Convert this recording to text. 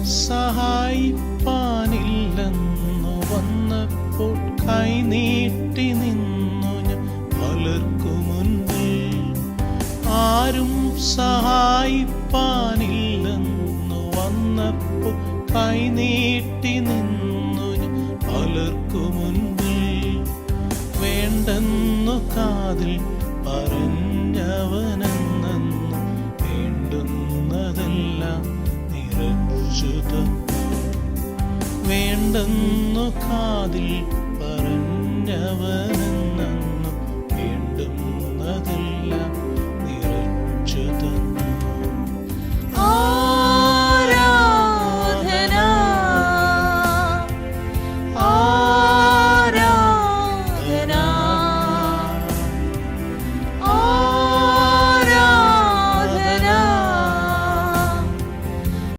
സഹായിപ്പാനില്ലെന്നു വന്നപ്പോൾ കൈനീട്ടി നിന്നു ഞാൻ പലർക്കു മുന്നിൽ. ആരും സഹായിപ്പാനില്ലെന്നു വന്നപ്പോൾ കൈനീട്ടി നിന്നു ഞാൻ പലർക്കു മുന്നിൽ. വേണ്ടെന്നു കാതിൽ പറഞ്ഞവനെന്നു വേണ്ടുന്നതെല്ലാം നിറച്ചു തന്നു. വേണ്ടെന്നു കാതിൽ പറഞ്ഞവനെന്നു